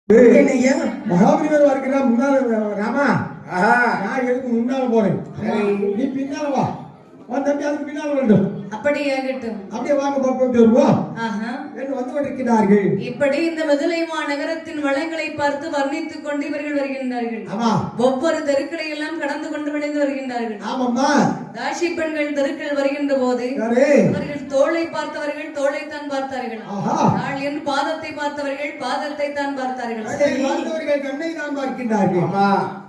மகாபலிவர் வருகிறா முன்னால ராமா. நான் எதுக்கு முன்னால போறேன், நீ பின்னால வா. தம்பி அதுக்கு பின்னால வேண்டும். அப்படியே ஆகட்டும். அப்படியே வாங்க பார்ப்போம் வருவோம் என்று வந்து கொண்டிருக்கிறார்கள். இப்படி இந்த மதுரை மாநகரத்தின் வளங்களை பார்த்து வர்ணித்துக் கொண்டு இவர்கள் வருகின்றார்கள். ஆமா, ஒவ்வொரு தெருக்களை எல்லாம் கடந்து கொண்டு விளைந்து வருகின்றார்கள். ஆமாம்மா, தாசி பெண்கள் தெருக்கள் வருகின்ற போது அவர்கள் தோளை பார்த்தவர்கள் தோளை தான் பார்த்தார்கள். நாள் என்று பாதத்தை பார்த்தவர்கள் பாதத்தை தான் பார்த்தார்கள். கண்ணை தான் பார்க்கின்றார்கள்.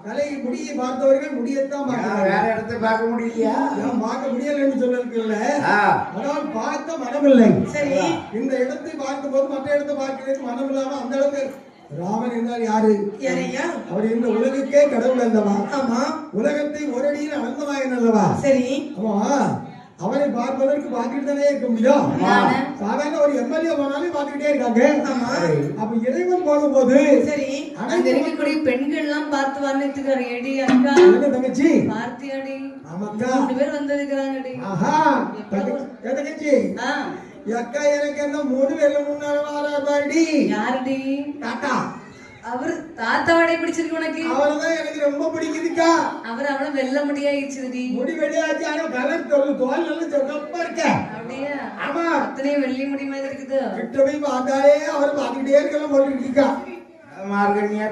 தலை முடியை பார்த்தவர்கள் முடியத்தான் பார்க்கிறார்கள். வேற இடத்தை பார்க்க முடியலையா? பார்க்க முடியல என்று சொல்லிருக்கல, ஆனால் பார்க்க மனமில்லை. சரி, இந்த இடத்தை பார்க்கும் போது மற்ற இடத்தை பார்க்கிறதுக்கு மனம் இல்லாம அந்த அளவுக்கு. ராமன் என்றால் யாரு? அவர் இந்த உலகுக்கே கடவுள் அல்லவா? ஆமா, உலகத்தை ஒரு அடியில் அளந்தவாயன் அல்லவா? சரி, ஆமா, அவரை பார்ப்பதற்கு பார்த்துட்டு தானே இருக்க முடியும். சாதாரண ஒரு எம்எல்ஏ போனாலும் பார்த்துக்கிட்டே இருக்காங்க. அப்ப இறைவன் போகும்போது சரி, அங்க இருக்கக்கூடிய பெண்கள் எல்லாம் பார்த்து வர்ணித்துக்காரு. எடி அக்கா, தங்கச்சி பார்த்தியாடி? ஆமாக்கா, 2 பேர் வந்திருக்கிறாங்கடி. ஆஹா, தங்கச்சி அக்கா, எனக்கு என்ன 3 பேர்ல முன்னால வாராடி. யாருடி? தாத்தா. அவர் தாத்தாவோட பிடிச்சிருக்கு உனக்கு? அவர்தான் எனக்கு ரொம்ப பிடிக்குதுக்கா. அவர் அவள வெல்ல முடியாயிடுச்சுடி. முடி வெள்ளையாச்சு, ஆனா கலர் தோல் நல்ல சொகப்பா இருக்க. அப்படியே? ஆமா, அத்தனையும் வெள்ளி முடி மாதிரி இருக்குது. கிட்ட போய் பார்த்தாலே அவர் பார்த்துக்கிட்டே இருக்கலாம் போட்டு இருக்கா. மார்கனியா